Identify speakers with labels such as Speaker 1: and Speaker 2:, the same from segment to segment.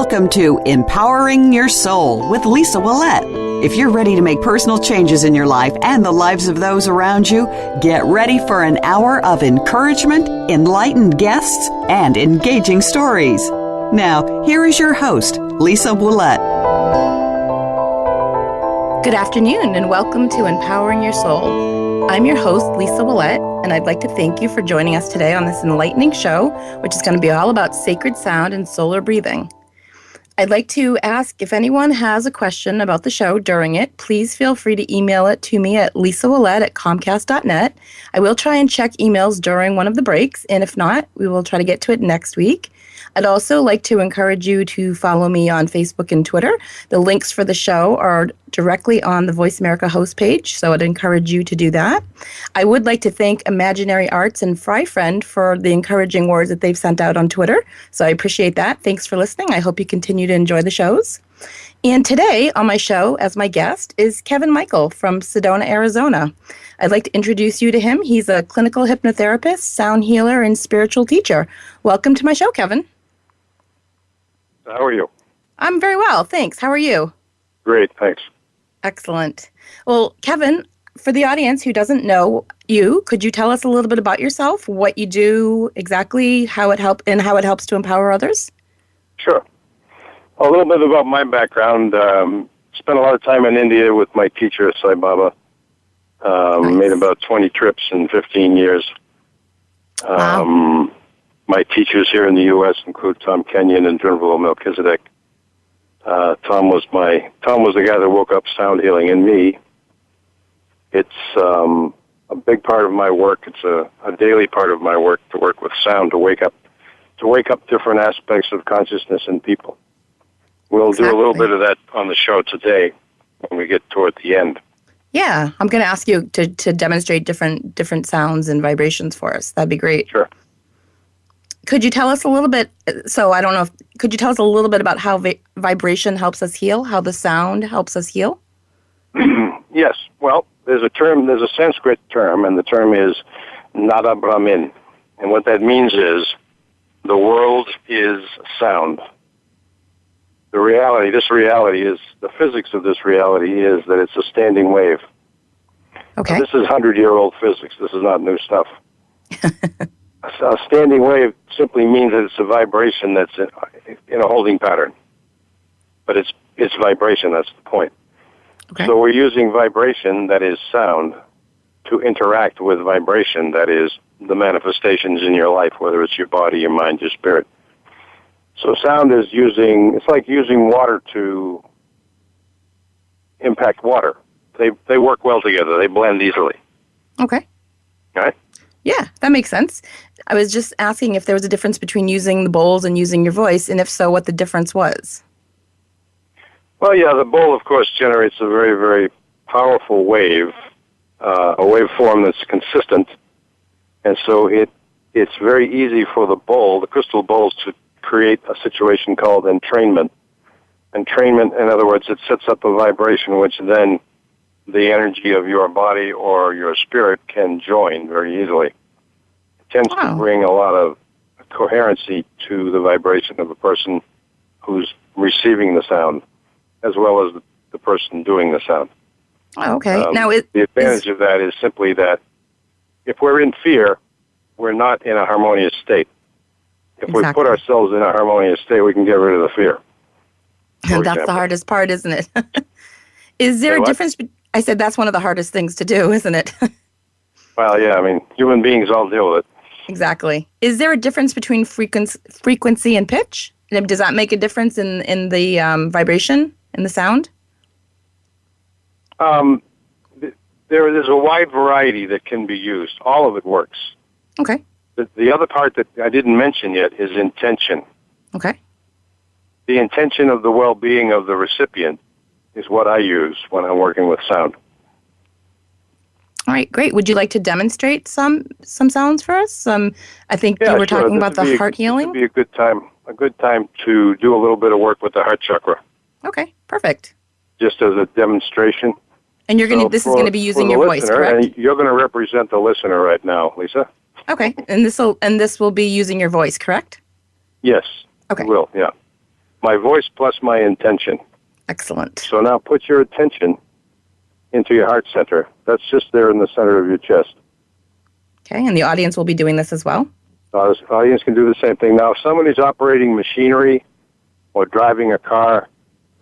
Speaker 1: Welcome to Empowering Your Soul with Lisa Ouellet. If you're ready to make personal changes in your life and the lives of those around you, get ready for an hour of encouragement, enlightened guests, and engaging stories. Now, here is your host, Lisa Ouellet.
Speaker 2: Good afternoon and welcome to Empowering Your Soul. I'm your host, Lisa Ouellet, and I'd like to thank you for joining us today on this enlightening show, which is going to be all about sacred sound and solar breathing. I'd like to ask if anyone has a question about the show during it, please feel free to email it to me at lisaouellet@comcast.net. I will try and check emails during one of the breaks, and if not, we will try to get to it next week. I'd also like to encourage you to follow me on Facebook and Twitter. The links for the show are directly on the Voice America host page, so I'd encourage you to do that. I would like to thank Imaginary Arts and Fry Friend for the encouraging words that they've sent out on Twitter, so I appreciate that. Thanks for listening. I hope you continue to enjoy the shows. And today on my show, as my guest, is Kevin Michael from Sedona, Arizona. I'd like to introduce you to him. He's a clinical hypnotherapist, sound healer, and spiritual teacher. Welcome to my show, Kevin.
Speaker 3: How are you?
Speaker 2: I'm very well, thanks. How are you?
Speaker 3: Great, thanks.
Speaker 2: Excellent. Well, Kevin, for the audience who doesn't know you, could you tell us a little bit about yourself, what you do exactly, how it helps to empower others?
Speaker 3: Sure. A little bit about my background. Spent a lot of time in India with my teacher, Sai Baba.
Speaker 2: Nice.
Speaker 3: Made about 20 trips in 15 years.
Speaker 2: Wow.
Speaker 3: My teachers here in the U.S. include Tom Kenyon and Drinville Melchizedek. Tom was the guy that woke up sound healing in me. It's a big part of my work. It's a daily part of my work to work with sound, to wake up different aspects of consciousness in people. We'll do a little bit of that on the show today when we get toward the end.
Speaker 2: Yeah, I'm going to ask you to demonstrate different sounds and vibrations for us. That'd be great.
Speaker 3: Sure.
Speaker 2: Could you tell us a little bit, could you tell us a little bit about how vibration helps us heal, how the sound helps us heal?
Speaker 3: Yes. Well, there's a Sanskrit term, and the term is Nada Brahmin. And what that means is the world is sound. The physics of this reality is that it's a standing wave.
Speaker 2: Okay.
Speaker 3: Now, this is 100-year-old physics. This is not new stuff. A standing wave simply means that it's a vibration that's in a holding pattern. But it's vibration, that's the point.
Speaker 2: Okay.
Speaker 3: So we're using vibration, that is sound, to interact with vibration, that is the manifestations in your life, whether it's your body, your mind, your spirit. So sound is it's like using water to impact water. They work well together. They blend easily.
Speaker 2: Okay.
Speaker 3: All right?
Speaker 2: Yeah, that makes sense. I was just asking if there was a difference between using the bowls and using your voice, and if so, what the difference was.
Speaker 3: Well, yeah, the bowl, of course, generates a very, very powerful wave, a waveform that's consistent, and so it's very easy for the crystal bowls, to create a situation called entrainment. Entrainment, in other words, it sets up a vibration which then the energy of your body or your spirit can join very easily. It tends to bring a lot of coherency to the vibration of the person who's receiving the sound, as well as the person doing the sound.
Speaker 2: Oh, okay.
Speaker 3: The advantage of that is simply that if we're in fear, we're not in a harmonious state. If we put ourselves in a harmonious state, we can get rid of the fear.
Speaker 2: That's the hardest part, isn't it? Is there a difference? I said that's one of the hardest things to do, isn't it?
Speaker 3: Well, yeah, I mean, human beings all deal with it.
Speaker 2: Exactly. Is there a difference between frequency and pitch? Does that make a difference in the vibration, in the sound?
Speaker 3: There's a wide variety that can be used. All of it works.
Speaker 2: Okay.
Speaker 3: The other part that I didn't mention yet is intention.
Speaker 2: Okay.
Speaker 3: The intention of the well-being of the recipient is what I use when I'm working with sound.
Speaker 2: All right, great. Would you like to demonstrate some sounds for us? I think you were talking about the heart healing.
Speaker 3: This would be a good time to do a little bit of work with the heart chakra.
Speaker 2: Okay, perfect.
Speaker 3: Just as a demonstration.
Speaker 2: And this is going to be using your voice, correct?
Speaker 3: And you're going to represent the listener right now, Lisa.
Speaker 2: Okay, and this will be using your voice, correct?
Speaker 3: Yes.
Speaker 2: Okay.
Speaker 3: It will, yeah. my voice plus my intention.
Speaker 2: Excellent.
Speaker 3: So now put your attention into your heart center. That's just there in the center of your chest.
Speaker 2: Okay, and the audience will be doing this as well?
Speaker 3: The audience can do the same thing. Now, if somebody's operating machinery or driving a car,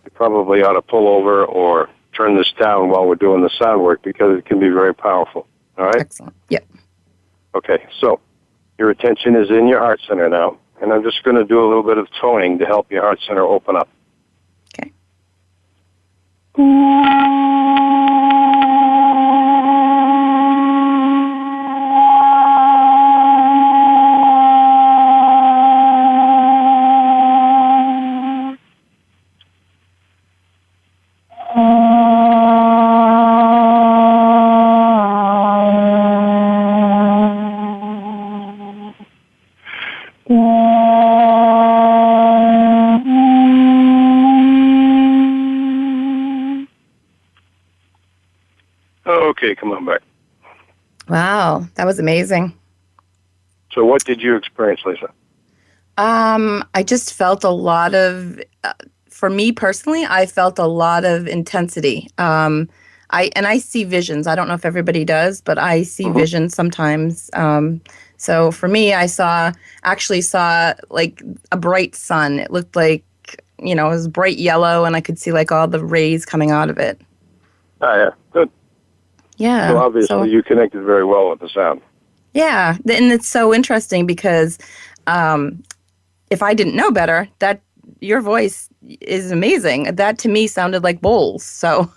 Speaker 3: you probably ought to pull over or turn this down while we're doing the sound work because it can be very powerful. All right?
Speaker 2: Excellent. Yep.
Speaker 3: Okay, so your attention is in your heart center now, and I'm just going to do a little bit of toning to help your heart center open up.
Speaker 2: Okay.
Speaker 3: Okay, come on back.
Speaker 2: Wow, that was amazing.
Speaker 3: So what did you experience, Lisa?
Speaker 2: I just felt a lot of, for me personally, I felt a lot of intensity. I see visions. I don't know if everybody does, but I see visions sometimes. So for me, I actually saw like a bright sun. It looked like, it was bright yellow, and I could see like all the rays coming out of it.
Speaker 3: Ah, yeah, good.
Speaker 2: Yeah.
Speaker 3: So obviously you connected very well with the sound.
Speaker 2: Yeah, and it's so interesting because if I didn't know better, that your voice is amazing. That to me sounded like bowls. So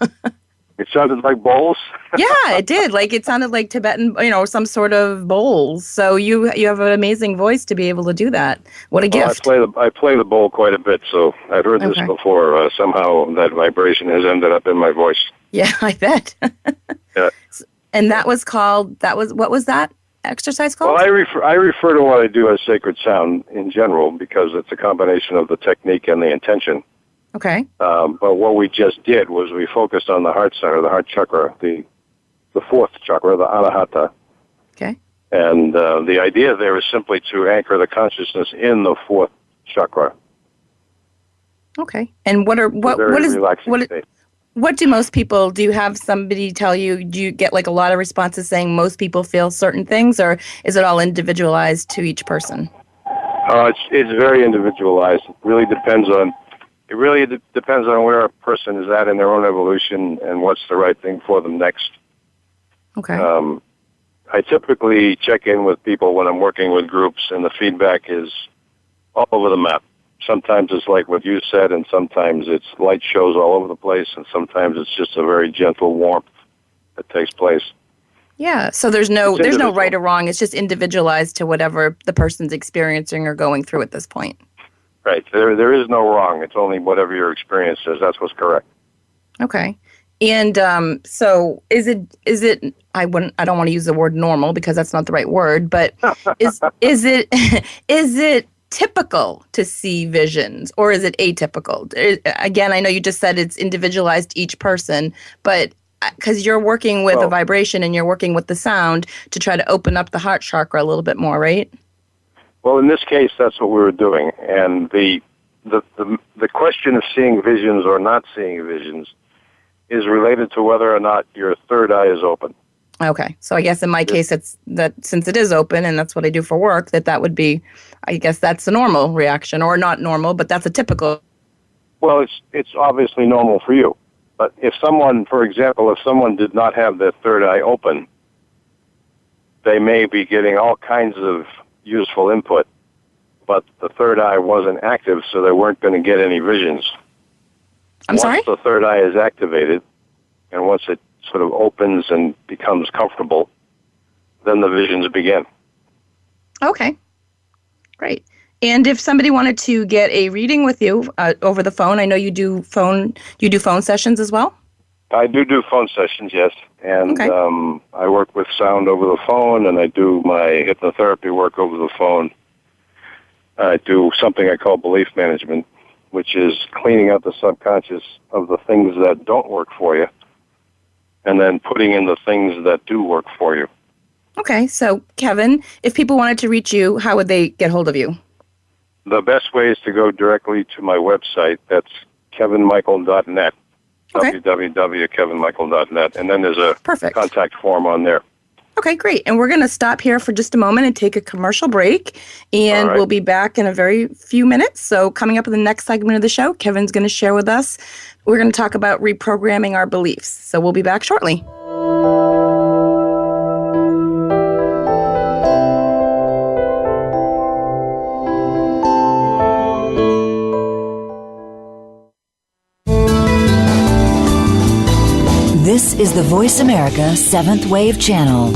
Speaker 3: It sounded like bowls?
Speaker 2: yeah, it did. Like it sounded like Tibetan, some sort of bowls. So you have an amazing voice to be able to do that. What a gift.
Speaker 3: I play the bowl quite a bit, so I've heard this before. Somehow that vibration has ended up in my voice.
Speaker 2: Yeah, I bet.
Speaker 3: Yeah.
Speaker 2: And what was that exercise called?
Speaker 3: Well, I refer to what I do as sacred sound in general because it's a combination of the technique and the intention.
Speaker 2: Okay.
Speaker 3: But what we just did was we focused on the heart center, the heart chakra, the fourth chakra, the anahata.
Speaker 2: Okay.
Speaker 3: And the idea there is simply to anchor the consciousness in the fourth chakra.
Speaker 2: Okay. And what do most people, do you have somebody tell you, do you get like a lot of responses saying most people feel certain things, or is it all individualized to each person?
Speaker 3: It's very individualized. It really depends on where a person is at in their own evolution and what's the right thing for them next.
Speaker 2: Okay.
Speaker 3: I typically check in with people when I'm working with groups, and the feedback is all over the map. Sometimes it's like what you said, and sometimes it's light shows all over the place, and sometimes it's just a very gentle warmth that takes place.
Speaker 2: Yeah, so there's no right or wrong. It's just individualized to whatever the person's experiencing or going through at this point.
Speaker 3: Right. There is no wrong. It's only whatever your experience is. That's what's correct.
Speaker 2: Okay. And so is it I don't want to use the word normal because that's not the right word, but is it typical to see visions, or is it atypical? Again, I know you just said it's individualized to each person, but because you're working with a vibration and you're working with the sound to try to open up the heart chakra a little bit more, right?
Speaker 3: Well, in this case, that's what we were doing. And the question of seeing visions or not seeing visions is related to whether or not your third eye is open.
Speaker 2: Okay. So I guess in my case, it's that since it is open and that's what I do for work, that would be, I guess that's a normal reaction, or not normal, but that's a typical.
Speaker 3: Well, it's obviously normal for you. But if someone, for example, if someone did not have their third eye open, they may be getting all kinds of useful input, but the third eye wasn't active, so they weren't going to get any visions. Once the third eye is activated, and once it sort of opens and becomes comfortable, then the visions begin.
Speaker 2: Okay, great. And if somebody wanted to get a reading with you over the phone, I know you do phone sessions as well?
Speaker 3: I do phone sessions, yes. And I work with sound over the phone, and I do my hypnotherapy work over the phone. I do something I call belief management, which is cleaning out the subconscious of the things that don't work for you, and then putting in the things that do work for you.
Speaker 2: Okay, so Kevin, if people wanted to reach you, how would they get hold of you?
Speaker 3: The best way is to go directly to my website. That's kevinmichael.net, www.kevinmichael.net, and then there's a contact form on there.
Speaker 2: Okay, great. And we're going to stop here for just a moment and take a commercial break, and we'll be back in a very few minutes. So coming up in the next segment of the show, Kevin's going to share with us, we're going to talk about reprogramming our beliefs. So we'll be back shortly.
Speaker 4: This is the Voice America 7th Wave Channel.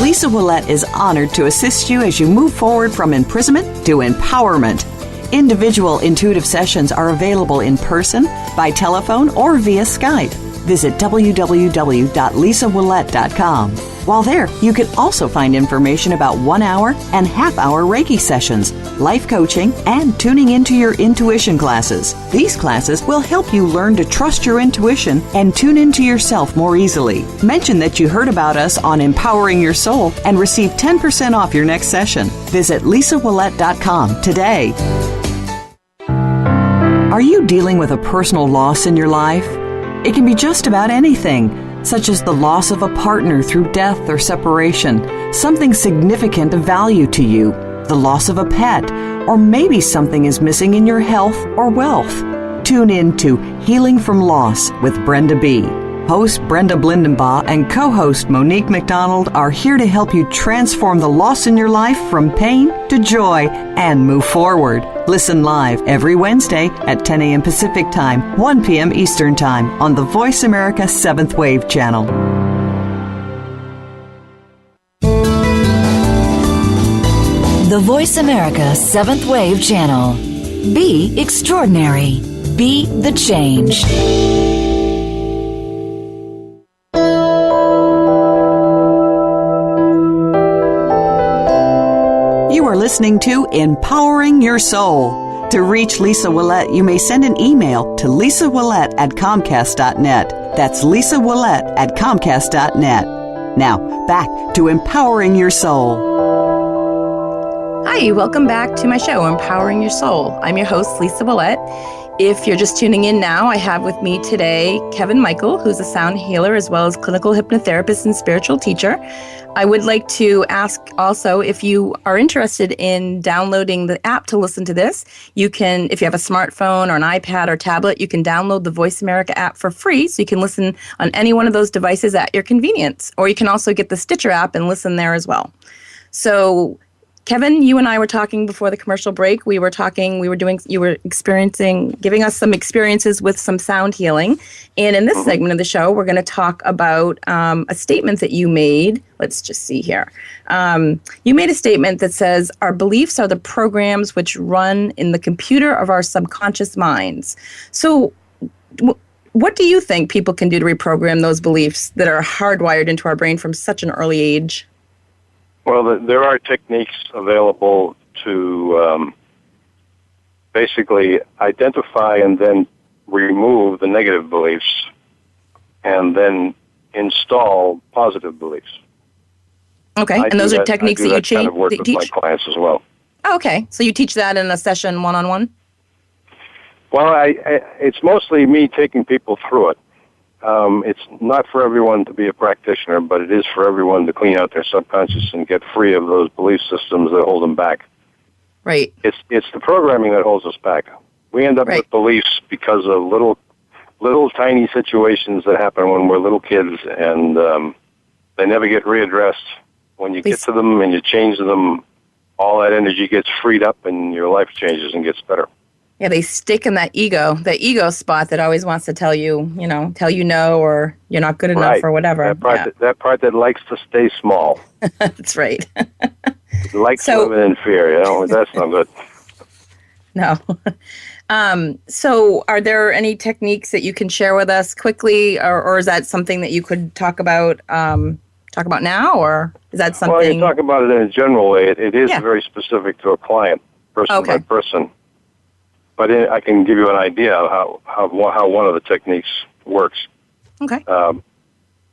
Speaker 1: Lisa Ouellet is honored to assist you as you move forward from imprisonment to empowerment. Individual intuitive sessions are available in person, by telephone, or via Skype. Visit www.lisaouellet.com. While there, you can also find information about 1-hour and half-hour Reiki sessions, life coaching, and tuning into your intuition classes. These classes will help you learn to trust your intuition and tune into yourself more easily. Mention that you heard about us on Empowering Your Soul and receive 10% off your next session. Visit lisaouellet.com today. Are you dealing with a personal loss in your life? It can be just about anything, such as the loss of a partner through death or separation, something significant of value to you, the loss of a pet, or maybe something is missing in your health or wealth. Tune in to Healing from Loss with Brenda B. Host Brenda Blindenbaugh and co-host Monique McDonald are here to help you transform the loss in your life from pain to joy and move forward. Listen live every Wednesday at 10 a.m. Pacific Time, 1 p.m. Eastern Time on the Voice America 7th Wave Channel.
Speaker 4: The Voice America 7th Wave Channel. Be extraordinary. Be the change.
Speaker 1: You are listening to Empowering Your Soul. To reach Lisa Ouellet, you may send an email to lisaouellet@comcast.net. That's lisaouellet@comcast.net. Now, back to Empowering Your Soul.
Speaker 2: Hi, welcome back to my show, Empowering Your Soul. I'm your host, Lisa Ouellet. If you're just tuning in now, I have with me today Kevin Michael, who's a sound healer as well as clinical hypnotherapist and spiritual teacher. I would like to ask also if you are interested in downloading the app to listen to this. You can, if you have a smartphone or an iPad or tablet, you can download the Voice America app for free, so you can listen on any one of those devices at your convenience. Or you can also get the Stitcher app and listen there as well. So Kevin, you and I were talking before the commercial break. You were giving us some experiences with some sound healing. And in this segment of the show, we're going to talk about a statement that you made. Let's just see here. You made a statement that says, our beliefs are the programs which run in the computer of our subconscious minds. So what do you think people can do to reprogram those beliefs that are hardwired into our brain from such an early age?
Speaker 3: Well, there are techniques available to basically identify and then remove the negative beliefs and then install positive beliefs.
Speaker 2: Okay, and those are techniques that you teach?
Speaker 3: I work with my clients as well.
Speaker 2: Oh, okay, so you teach that in a session one-on-one?
Speaker 3: Well, it's mostly me taking people through it. It's not for everyone to be a practitioner, but it is for everyone to clean out their subconscious and get free of those belief systems that hold them back.
Speaker 2: Right.
Speaker 3: It's the programming that holds us back. We end up with beliefs because of little tiny situations that happen when we're little kids, and they never get readdressed. When you get to them and you change them, all that energy gets freed up and your life changes and gets better.
Speaker 2: Yeah, they stick in that ego spot that always wants to tell you no, or you're not good enough or whatever.
Speaker 3: That part that likes to stay small.
Speaker 2: That's right.
Speaker 3: It likes living in fear, that's not good.
Speaker 2: No. So are there any techniques that you can share with us quickly, or is that something that you could talk about now, or is that something?
Speaker 3: Well, you talk about it in a general way. It is very specific to a client, person by person. But I can give you an idea of how one of the techniques works.
Speaker 2: Okay.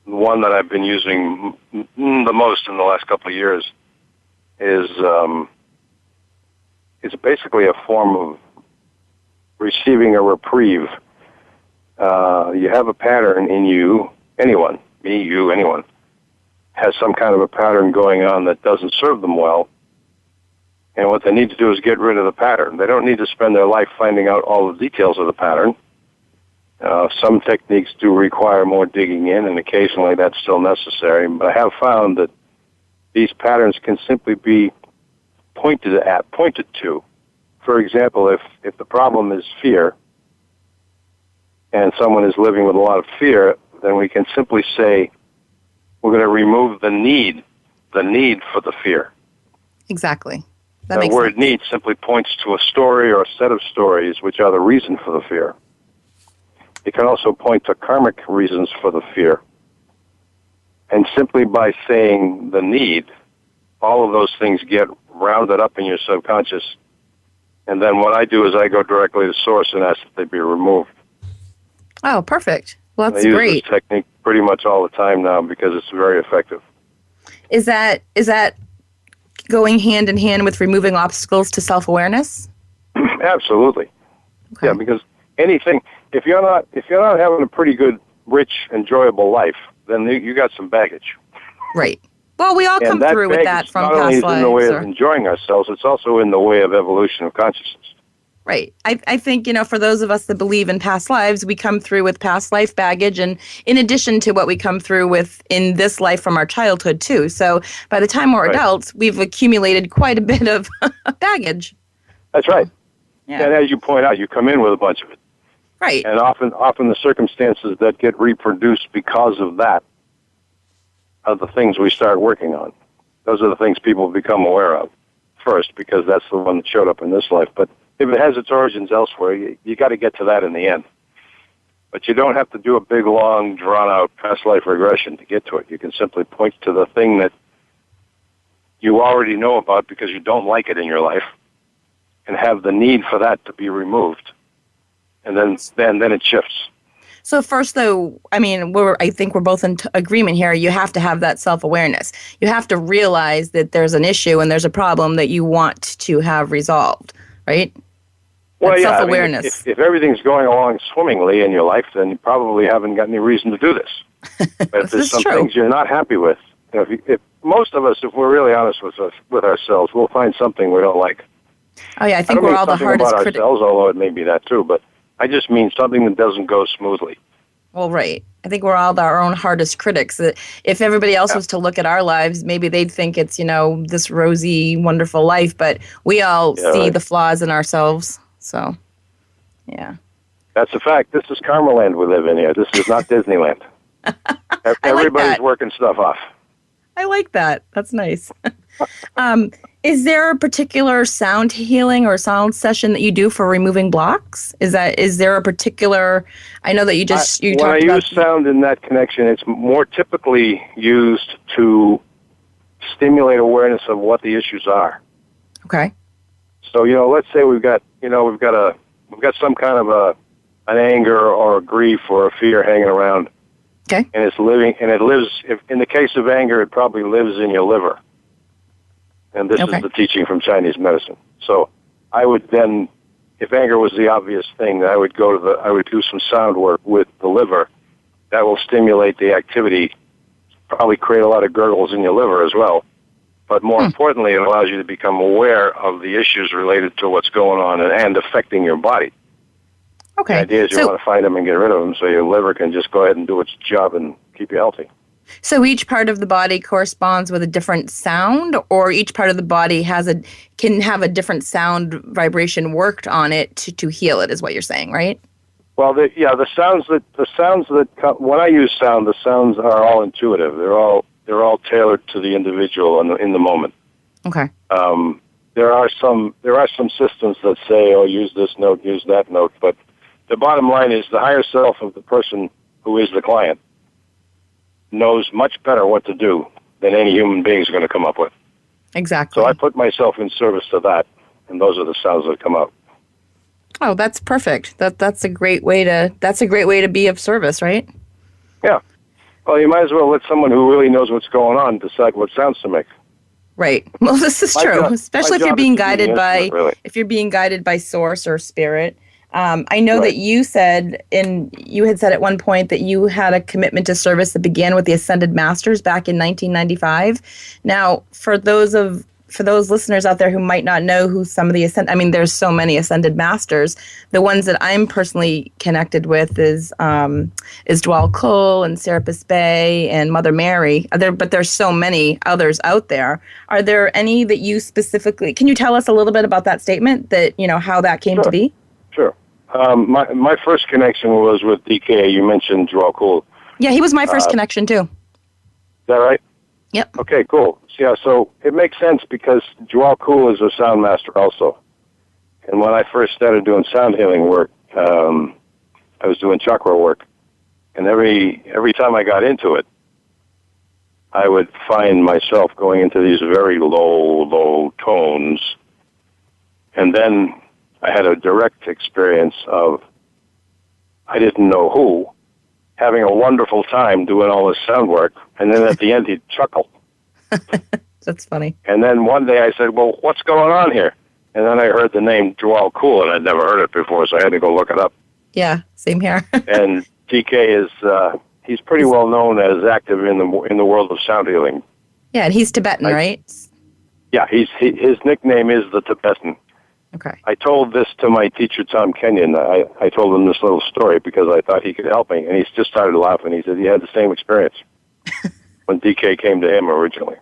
Speaker 3: One that I've been using the most in the last couple of years is basically a form of receiving a reprieve. You have a pattern in you, anyone, me, you, anyone, has some kind of a pattern going on that doesn't serve them well. And what they need to do is get rid of the pattern. They don't need to spend their life finding out all the details of the pattern. Some techniques do require more digging in, and occasionally that's still necessary. But I have found that these patterns can simply be pointed to. For example, if the problem is fear, and someone is living with a lot of fear, then we can simply say, we're going to remove the need for the fear.
Speaker 2: Exactly.
Speaker 3: The word need simply points to a story or a set of stories which are the reason for the fear. It can also point to karmic reasons for the fear. And simply by saying the need, all of those things get rounded up in your subconscious. And then what I do is I go directly to source and ask that they be removed.
Speaker 2: Oh, perfect. Well, that's
Speaker 3: great.
Speaker 2: great.
Speaker 3: I use this technique pretty much all the time now because it's very effective.
Speaker 2: Is that going hand in hand with removing obstacles to self-awareness?
Speaker 3: Absolutely.
Speaker 2: Okay.
Speaker 3: Yeah, because anything, if you're not having a pretty good, rich, enjoyable life, then you got some baggage.
Speaker 2: Right. Well, we all come through with that from past lives.
Speaker 3: Not only is in the way of enjoying ourselves, it's also in the way of evolution of consciousness.
Speaker 2: Right. I think, for those of us that believe in past lives, we come through with past life baggage, and in addition to what we come through with in this life from our childhood, too. So by the time we're adults, we've accumulated quite a bit of baggage.
Speaker 3: That's right.
Speaker 2: Yeah.
Speaker 3: And as you point out, you come in with a bunch of it.
Speaker 2: Right.
Speaker 3: And often the circumstances that get reproduced because of that are the things we start working on. Those are the things people become aware of first, because that's the one that showed up in this life. But if it has its origins elsewhere, you got to get to that in the end. But you don't have to do a big, long, drawn-out past life regression to get to it. You can simply point to the thing that you already know about because you don't like it in your life, and have the need for that to be removed, and then it shifts.
Speaker 2: So first, though, I think we're both in agreement here. You have to have that self-awareness. You have to realize that there's an issue and there's a problem that you want to have resolved, right?
Speaker 3: Well,
Speaker 2: that's
Speaker 3: yeah.
Speaker 2: Self-awareness.
Speaker 3: If everything's going along swimmingly in your life, then you probably haven't got any reason to do this. But if there's some things you're not happy with, if most of us, if we're really honest with ourselves, we'll find something we don't like.
Speaker 2: Oh yeah, I think we're all the hardest
Speaker 3: critics. Ourselves, although it may be that too, but I just mean something that doesn't go smoothly.
Speaker 2: Well, right. I think we're all our own hardest critics. If everybody else was to look at our lives, maybe they'd think it's, this rosy, wonderful life, but we all see the flaws in ourselves. So, yeah. That's
Speaker 3: a fact. This is Karma Land we live in here. This is not Disneyland. Everybody's working stuff off.
Speaker 2: I like that. That's nice. Is there a particular sound healing or sound session that you do for removing blocks? Is there a particular? I know that you talked about.
Speaker 3: When I use sound in that connection, it's more typically used to stimulate awareness of what the issues are.
Speaker 2: Okay.
Speaker 3: So let's say we've got some kind of an anger or a grief or a fear hanging around.
Speaker 2: Okay.
Speaker 3: And it lives. In the case of anger, it probably lives in your liver. And this is the teaching from Chinese medicine. So I would then, if anger was the obvious thing, I would do some sound work with the liver. That will stimulate the activity, probably create a lot of gurgles in your liver as well. But more importantly, it allows you to become aware of the issues related to what's going on and affecting your body.
Speaker 2: Okay.
Speaker 3: The idea is you want to find them and get rid of them so your liver can just go ahead and do its job and keep you healthy.
Speaker 2: So each part of the body corresponds with a different sound, or each part of the body can have a different sound vibration worked on it to heal it, is what you're saying, right?
Speaker 3: Well, the sounds that come, when I use sound, the sounds are all intuitive. They're all tailored to the individual in the moment.
Speaker 2: Okay.
Speaker 3: There are some systems that say, "Oh, use this note, use that note," but the bottom line is the higher self of the person who is the client knows much better what to do than any human being is going to come up with.
Speaker 2: Exactly.
Speaker 3: So I put myself in service to that, and those are the sounds that come out.
Speaker 2: Oh, that's perfect. That's a great way to be of service, right?
Speaker 3: Yeah. Well, you might as well let someone who really knows what's going on decide what sounds to make.
Speaker 2: Right. Well, this is
Speaker 3: My
Speaker 2: true,
Speaker 3: job-
Speaker 2: especially
Speaker 3: my
Speaker 2: if you're
Speaker 3: job is
Speaker 2: being
Speaker 3: to be the
Speaker 2: guided by
Speaker 3: instrument, really.
Speaker 2: if you're being guided by source or spirit. I know
Speaker 3: Right.
Speaker 2: that you had said at one point that you had a commitment to service that began with the Ascended Masters back in 1995. Now, for those listeners out there who might not know who some of the there's so many Ascended Masters. The ones that I'm personally connected with is Dwal Kul and Serapis Bey and Mother Mary. But there's so many others out there. Are there any that you specifically? Can you tell us a little bit about that statement? That how that came to be?
Speaker 3: Sure. My first connection was with DK. You mentioned Dwal Kul.
Speaker 2: Yeah, he was my first connection too.
Speaker 3: Is that right?
Speaker 2: Yep.
Speaker 3: Okay, cool. Yeah, so it makes sense because Dwal Kul is a sound master also. And when I first started doing sound healing work, I was doing chakra work. And every time I got into it, I would find myself going into these very low tones. And then I had a direct experience of, I didn't know who, having a wonderful time doing all this sound work, and then at the end he'd chuckle.
Speaker 2: That's funny.
Speaker 3: And then one day I said, well, what's going on here? And then I heard the name Dwal Kul, and I'd never heard it before, so I had to go look it up.
Speaker 2: Yeah, same here.
Speaker 3: And DK is, he's pretty well known as active in the world of sound healing.
Speaker 2: Yeah, and he's Tibetan, right?
Speaker 3: Yeah, his nickname is the Tibetan.
Speaker 2: Okay.
Speaker 3: I told this to my teacher, Tom Kenyon. I told him this little story because I thought he could help me, and he just started laughing. He said he had the same experience when DK came to him originally.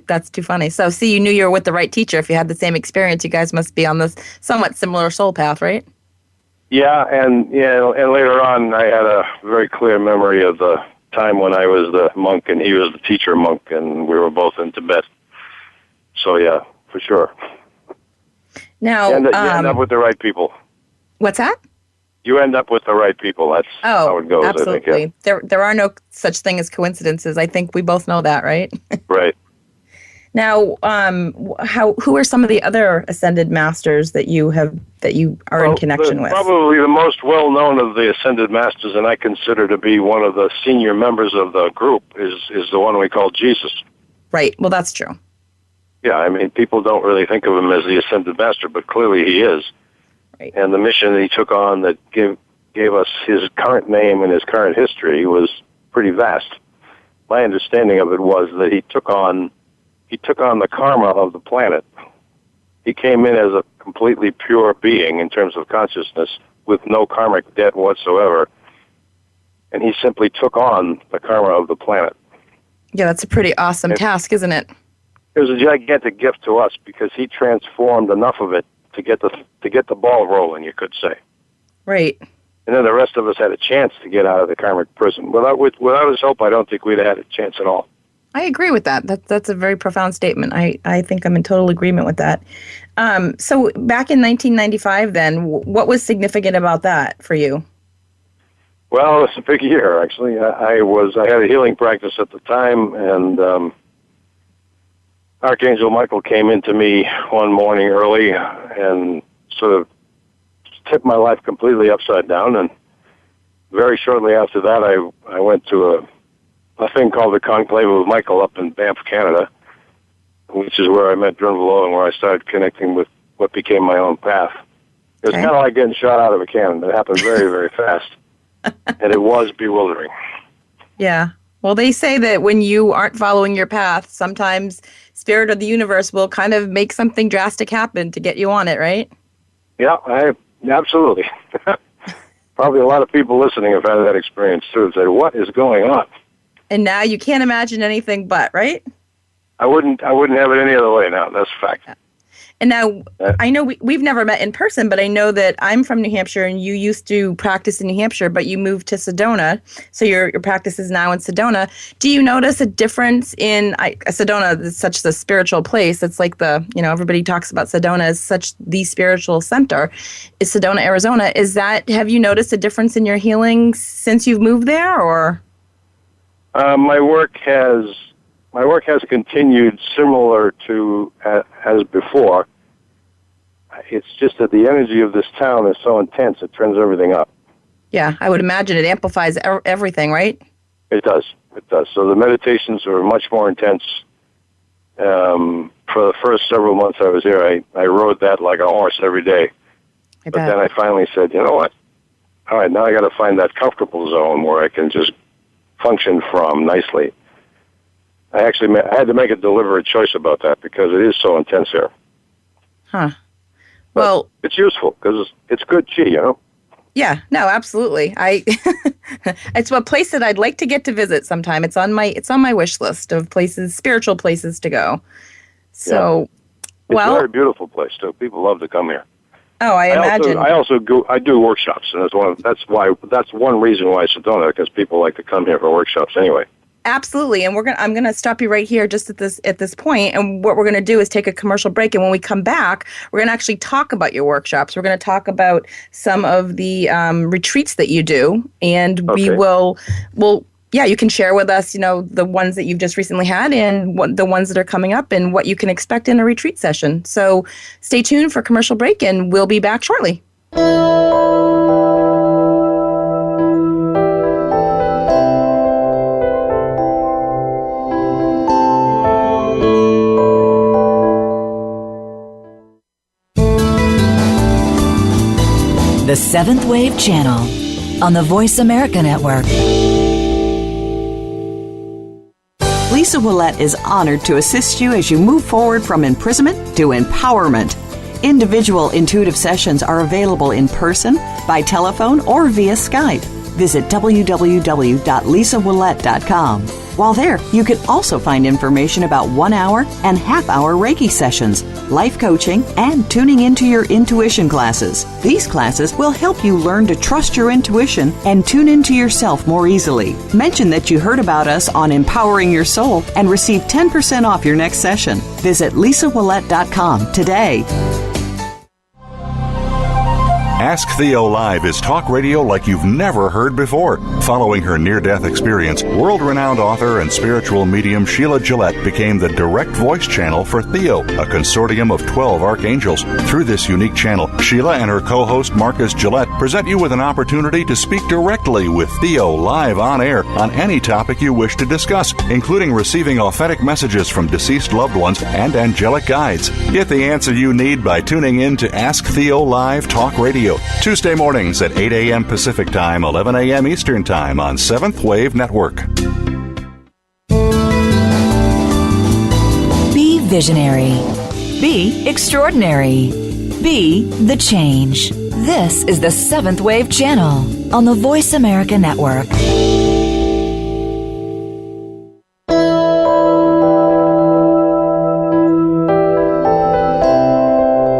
Speaker 2: That's too funny. So, see, you knew you were with the right teacher. If you had the same experience, you guys must be on this somewhat similar soul path, right?
Speaker 3: Yeah, and later on, I had a very clear memory of the time when I was the monk and he was the teacher monk, and we were both in Tibet. So, yeah, for sure.
Speaker 2: Now,
Speaker 3: you end up with the right people.
Speaker 2: What's that?
Speaker 3: You end up with the right people. That's how it goes,
Speaker 2: absolutely.
Speaker 3: I think. Yeah.
Speaker 2: There are no such thing as coincidences. I think we both know that, right?
Speaker 3: Right.
Speaker 2: Now, who are some of the other Ascended Masters that you are in connection with?
Speaker 3: Probably the most well-known of the Ascended Masters, and I consider to be one of the senior members of the group, is the one we call Jesus.
Speaker 2: Right. Well, that's true.
Speaker 3: Yeah, I mean, people don't really think of him as the Ascended Master, but clearly he is.
Speaker 2: Right.
Speaker 3: And the mission that he took on that gave us his current name and his current history was pretty vast. My understanding of it was that he took on the karma of the planet. He came in as a completely pure being in terms of consciousness with no karmic debt whatsoever, and he simply took on the karma of the planet.
Speaker 2: Yeah, that's a pretty awesome task, isn't it?
Speaker 3: It was a gigantic gift to us because he transformed enough of it to get the ball rolling, you could say.
Speaker 2: Right.
Speaker 3: And then the rest of us had a chance to get out of the karmic prison. Without his help, I don't think we'd have had a chance at all.
Speaker 2: I agree with that. That's a very profound statement. I think I'm in total agreement with that. So back in 1995, then, what was significant about that for you?
Speaker 3: Well, it's a big year, actually. I had a healing practice at the time, and Archangel Michael came into me one morning early and sort of tipped my life completely upside down. And very shortly after that, I went to a thing called the Conclave of Michael up in Banff, Canada, which is where I met Drunvalo and where I started connecting with what became my own path. It was kind of like getting shot out of a cannon. It happened very, very fast, and it was bewildering.
Speaker 2: Yeah. Well, they say that when you aren't following your path, sometimes spirit or the universe will kind of make something drastic happen to get you on it, right?
Speaker 3: Yeah, absolutely. Probably a lot of people listening have had that experience too and said, what is going on?
Speaker 2: And now you can't imagine anything but, right?
Speaker 3: I wouldn't have it any other way now. That's a fact.
Speaker 2: Yeah. And now, I know we've never met in person, but I know that I'm from New Hampshire and you used to practice in New Hampshire, but you moved to Sedona. So your practice is now in Sedona. Do you notice a difference in Sedona is such the spiritual place? It's like everybody talks about Sedona as such the spiritual center. Is Sedona, Arizona? Have you noticed a difference in your healing since you've moved there, or?
Speaker 3: My work has continued similar to as before. It's just that the energy of this town is so intense, it turns everything up.
Speaker 2: Yeah, I would imagine it amplifies everything, right?
Speaker 3: It does. So the meditations are much more intense. For the first several months I was here, I rode that like a horse every day. But then I finally said, you know what? All right, now I got to find that comfortable zone where I can just function from nicely. I had to make a deliberate choice about that because it is so intense here.
Speaker 2: Huh.
Speaker 3: But
Speaker 2: well,
Speaker 3: it's useful because it's good chi, you know?
Speaker 2: Yeah, no, absolutely. It's a place that I'd like to get to visit sometime. It's on my wish list of places, spiritual places to go. So,
Speaker 3: It's a very beautiful place too. People love to come here.
Speaker 2: Oh, I imagine.
Speaker 3: I do workshops, and that's one reason why I Sedona, because people like to come here for workshops anyway.
Speaker 2: Absolutely, and I'm gonna stop you right here just at this point, and what we're gonna do is take a commercial break, and when we come back, we're gonna actually talk about your workshops. We're gonna talk about some of the retreats that you do, and we will you can share with us, the ones that you've just recently had and the ones that are coming up and what you can expect in a retreat session. So stay tuned for commercial break, and we'll be back shortly.
Speaker 4: The Seventh Wave Channel on the Voice America Network.
Speaker 1: Lisa Ouellet is honored to assist you as you move forward from imprisonment to empowerment. Individual intuitive sessions are available in person, by telephone, or via Skype. Visit www.lisaouellet.com. While there, you can also find information about 1 hour and half-hour Reiki sessions, life coaching, and tuning into your intuition classes. These classes will help you learn to trust your intuition and tune into yourself more easily. Mention that you heard about us on Empowering Your Soul and receive 10% off your next session. Visit lisaouellet.com today.
Speaker 5: Ask Theo Live is talk radio like you've never heard before. Following her near-death experience, world-renowned author and spiritual medium Sheila Gillette became the direct voice channel for Theo, a consortium of 12 archangels. Through this unique channel, Sheila and her co-host Marcus Gillette present you with an opportunity to speak directly with Theo live on air on any topic you wish to discuss, including receiving authentic messages from deceased loved ones and angelic guides. Get the answer you need by tuning in to Ask Theo Live Talk Radio, Tuesday mornings at 8 a.m. Pacific Time, 11 a.m. Eastern Time on Seventh Wave Network.
Speaker 4: Be visionary. Be extraordinary. Be the change. This is the Seventh Wave Channel on the Voice America Network.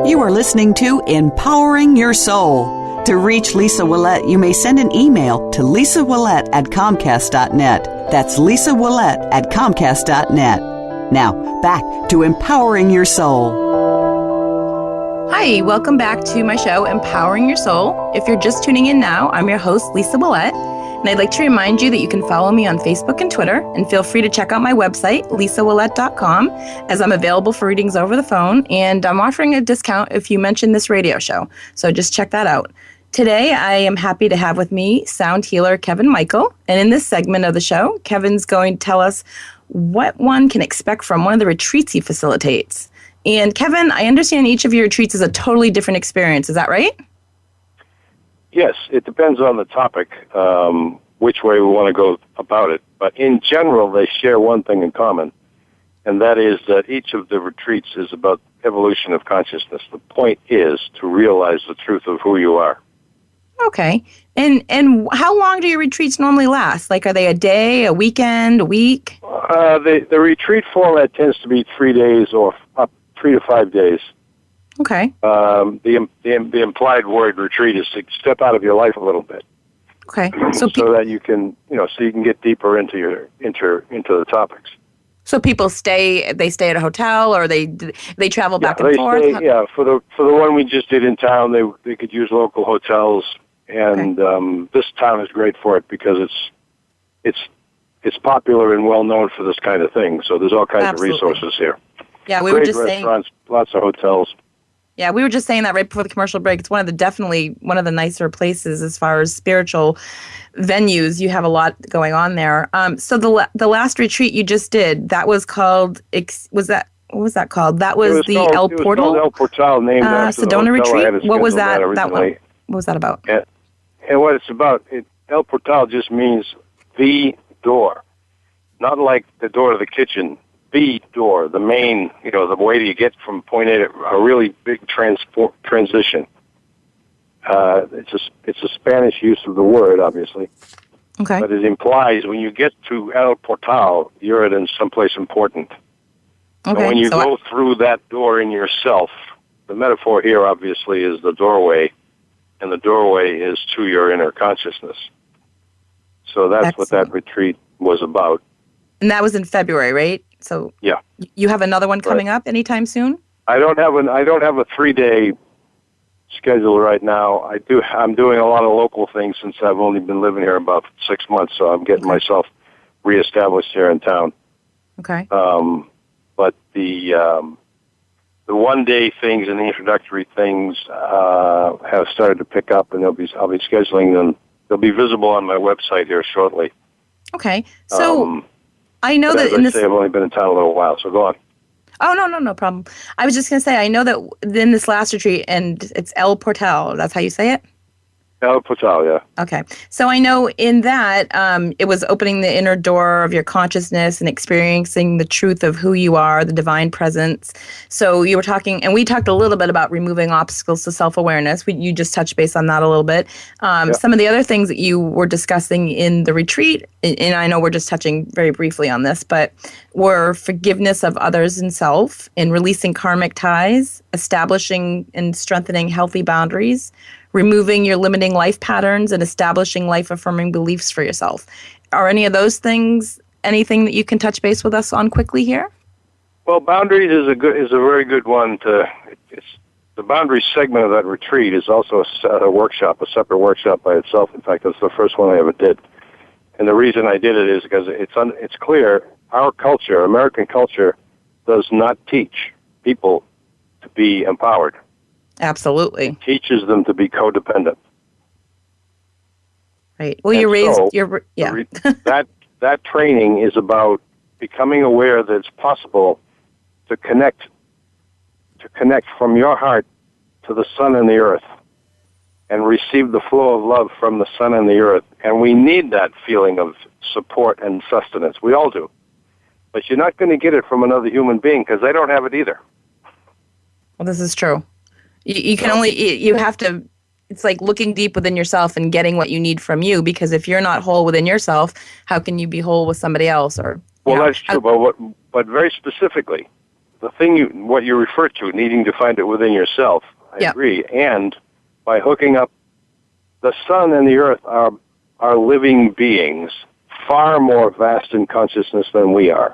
Speaker 1: You are listening to Empowering Your Soul. To reach Lisa Ouellet, you may send an email to lisaouellet@comcast.net. That's lisaouellet@comcast.net. Now, back to Empowering Your Soul.
Speaker 2: Hi, welcome back to my show, Empowering Your Soul. If you're just tuning in now, I'm your host, Lisa Ouellet, and I'd like to remind you that you can follow me on Facebook and Twitter, and feel free to check out my website, lisaouellet.com, as I'm available for readings over the phone, and I'm offering a discount if you mention this radio show, so just check that out. Today, I am happy to have with me sound healer Kevin Michael, and in this segment of the show, Kevin's going to tell us what one can expect from one of the retreats he facilitates. And Kevin, I understand each of your retreats is a totally different experience. Is that right?
Speaker 3: Yes, it depends on the topic, which way we want to go about it. But in general, they share one thing in common, and that is that each of the retreats is about evolution of consciousness. The point is to realize the truth of who you are.
Speaker 2: Okay. And how long do your retreats normally last? Like, are they a day, a weekend, a week?
Speaker 3: The retreat format tends to be 3 days or up 3 to 5 days.
Speaker 2: Okay.
Speaker 3: The implied word retreat is to step out of your life a little bit.
Speaker 2: Okay.
Speaker 3: So that you can, so you can get deeper into the topics.
Speaker 2: So people stay at a hotel, or they travel back and forth?
Speaker 3: For the one we just did in town, they could use local hotels, and this town is great for it because it's popular and well known for this kind of thing. So there's all kinds of resources here.
Speaker 2: Yeah, we
Speaker 3: great
Speaker 2: were just
Speaker 3: restaurants, lots of hotels.
Speaker 2: Yeah, we were just saying that right before the commercial break. It's definitely one of the nicer places as far as spiritual venues. You have a lot going on there. So the last retreat you just did, that was called, what was that called? That was the
Speaker 3: called,
Speaker 2: El
Speaker 3: it was
Speaker 2: Portal?
Speaker 3: called El Portal, named after the
Speaker 2: Sedona
Speaker 3: hotel I had
Speaker 2: retreat? What was that?
Speaker 3: originally.
Speaker 2: What was that about?
Speaker 3: And what it's about, El Portal just means the door. Not like the door to the kitchen. The door, the main, the way that you get from point A to a really big transition. It's a Spanish use of the word, obviously.
Speaker 2: Okay.
Speaker 3: But it implies when you get to El Portal, you're in someplace important.
Speaker 2: Okay.
Speaker 3: And when you go through that door in yourself, the metaphor here obviously is the doorway, and the doorway is to your inner consciousness. So that's what that retreat was about.
Speaker 2: And that was in February, right? So
Speaker 3: yeah,
Speaker 2: you have another one coming up anytime soon?
Speaker 3: I don't have a 3-day schedule right now. I'm doing a lot of local things since I've only been living here about 6 months, so I'm getting myself reestablished here in town.
Speaker 2: Okay.
Speaker 3: But the 1-day things and the introductory things have started to pick up, and I'll be scheduling them. They'll be visible on my website here shortly.
Speaker 2: Okay. So I know that
Speaker 3: I've only been in town a little while, so go on.
Speaker 2: Oh, no problem. I was just going to say, I know that in this last retreat, and it's El Portal, that's how you say it?
Speaker 3: El Portal, yeah.
Speaker 2: Okay. So I know in that, it was opening the inner door of your consciousness and experiencing the truth of who you are, the divine presence. So you were talking, and we talked a little bit about removing obstacles to self-awareness. You just touched base on that a little bit. Some of the other things that you were discussing in the retreat, and I know we're just touching very briefly on this, but were forgiveness of others and self, and releasing karmic ties, establishing and strengthening healthy boundaries, removing your limiting life patterns, and establishing life-affirming beliefs for yourself. Are any of those things anything that you can touch base with us on quickly here?
Speaker 3: Well, boundaries is a very good one. It's the boundaries segment of that retreat is also a separate workshop by itself. In fact, that's the first one I ever did. And the reason I did it is because it's clear our culture, American culture, does not teach people to be empowered.
Speaker 2: Absolutely.
Speaker 3: It teaches them to be codependent.
Speaker 2: Right. Well,
Speaker 3: that training is about becoming aware that it's possible to connect from your heart to the sun and the earth and receive the flow of love from the sun and the earth. And we need that feeling of support and sustenance. We all do. But you're not going to get it from another human being because they don't have it either.
Speaker 2: Well, this is true. You have to, it's like looking deep within yourself and getting what you need from you, because if you're not whole within yourself, how can you be whole with somebody else?
Speaker 3: That's true, but very specifically, what you refer to, needing to find it within yourself, I agree, and by hooking up, the sun and the earth are living beings, far more vast in consciousness than we are.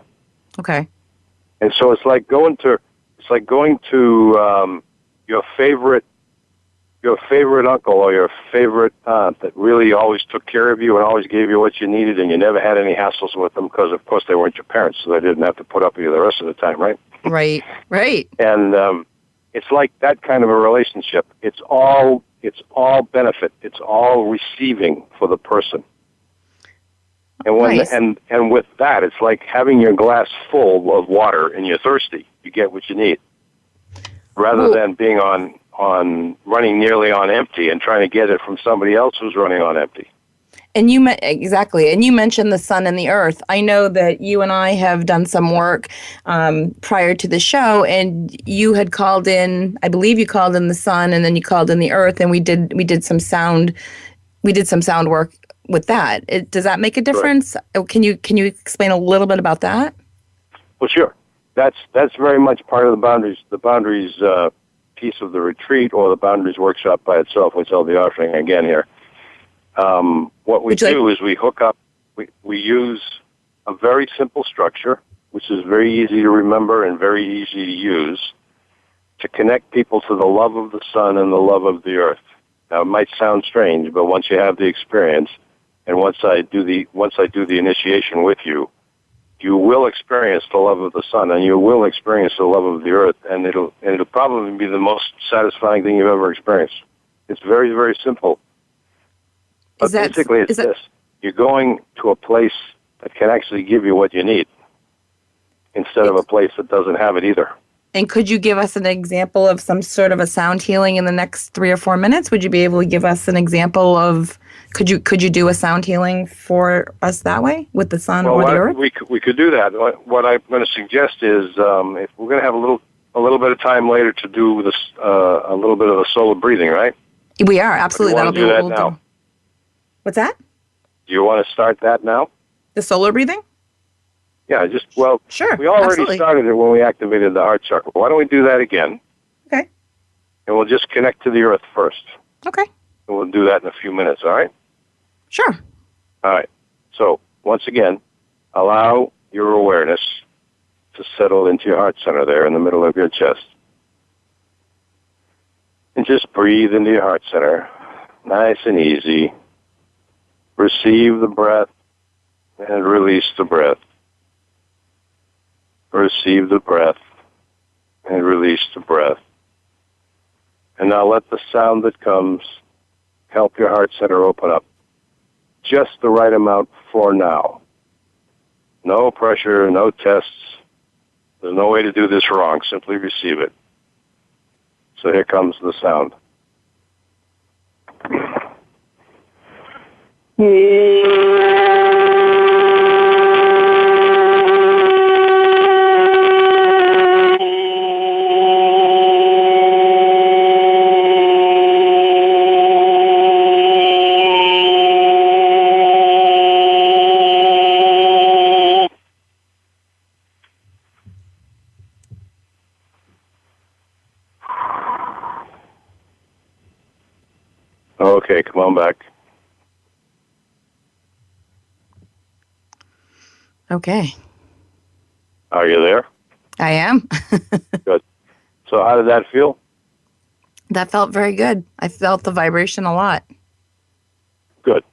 Speaker 2: Okay.
Speaker 3: And so it's like going to your favorite uncle or your favorite aunt that really always took care of you and always gave you what you needed, and you never had any hassles with them because, of course, they weren't your parents, so they didn't have to put up with you the rest of the time, right?
Speaker 2: Right.
Speaker 3: And it's like that kind of a relationship. It's all benefit. It's all receiving for the person. And
Speaker 2: nice.
Speaker 3: and with that, it's like having your glass full of water and you're thirsty. You get what you need, rather than being on running nearly on empty and trying to get it from somebody else who's running on empty.
Speaker 2: And you mentioned the sun and the earth. I know that you and I have done some work prior to the show, and you had called in. I believe you called in the sun, and then you called in the earth, and we did some sound. We did some sound work with that. Does that make a difference? Right. Can you explain a little bit about that?
Speaker 3: Well, sure. That's very much part of the boundaries. The boundaries piece of the retreat, or the boundaries workshop by itself, which I'll be offering again here. What we do is we hook up. We use a very simple structure, which is very easy to remember and very easy to use, to connect people to the love of the sun and the love of the earth. Now, it might sound strange, but once you have the experience, and once I do the initiation with you, you will experience the love of the sun, and you will experience the love of the earth, and it'll probably be the most satisfying thing you've ever experienced. It's very, very simple. But basically, it's this. You're going to a place that can actually give you what you need instead of a place that doesn't have it either.
Speaker 2: And could you give us an example of some sort of a sound healing in the next 3 or 4 minutes? Would you be able to give us an example of, could you do a sound healing for us that way with the sun or the earth?
Speaker 3: We could do that. What I'm going to suggest is if we're going to have a little bit of time later to do this, a little bit of the solar breathing, right?
Speaker 2: We are, absolutely.
Speaker 3: That'll be what we'll do.
Speaker 2: What's that?
Speaker 3: Do you want to start that now?
Speaker 2: The solar breathing?
Speaker 3: Yeah,
Speaker 2: sure.
Speaker 3: We already started it when we activated the heart chakra. Why don't we do that again?
Speaker 2: Okay.
Speaker 3: And we'll just connect to the earth first.
Speaker 2: Okay.
Speaker 3: And we'll do that in a few minutes, all right?
Speaker 2: Sure.
Speaker 3: All right. So, once again, allow your awareness to settle into your heart center there in the middle of your chest. And just breathe into your heart center, nice and easy. Receive the breath and release the breath. Receive the breath and release the breath. And now let the sound that comes help your heart center open up. Just the right amount for now. No pressure, no tests. There's no way to do this wrong. Simply receive it. So here comes the sound. Okay, come on back.
Speaker 2: Okay.
Speaker 3: Are you there?
Speaker 2: I am.
Speaker 3: Good. So how did that feel?
Speaker 2: That felt very good. I felt the vibration a lot.
Speaker 3: Good.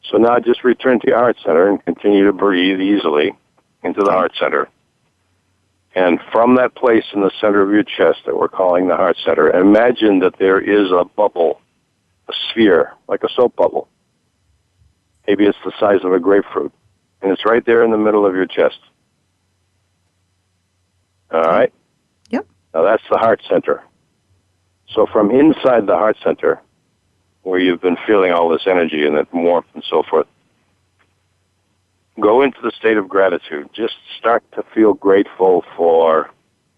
Speaker 3: So now just return to your heart center and continue to breathe easily into the heart center. And from that place in the center of your chest that we're calling the heart center, imagine that there is a bubble, a sphere, like a soap bubble. Maybe it's the size of a grapefruit. And it's right there in the middle of your chest. All right?
Speaker 2: Yep.
Speaker 3: Now that's the heart center. So from inside the heart center, where you've been feeling all this energy and that warmth and so forth, go into the state of gratitude. Just start to feel grateful for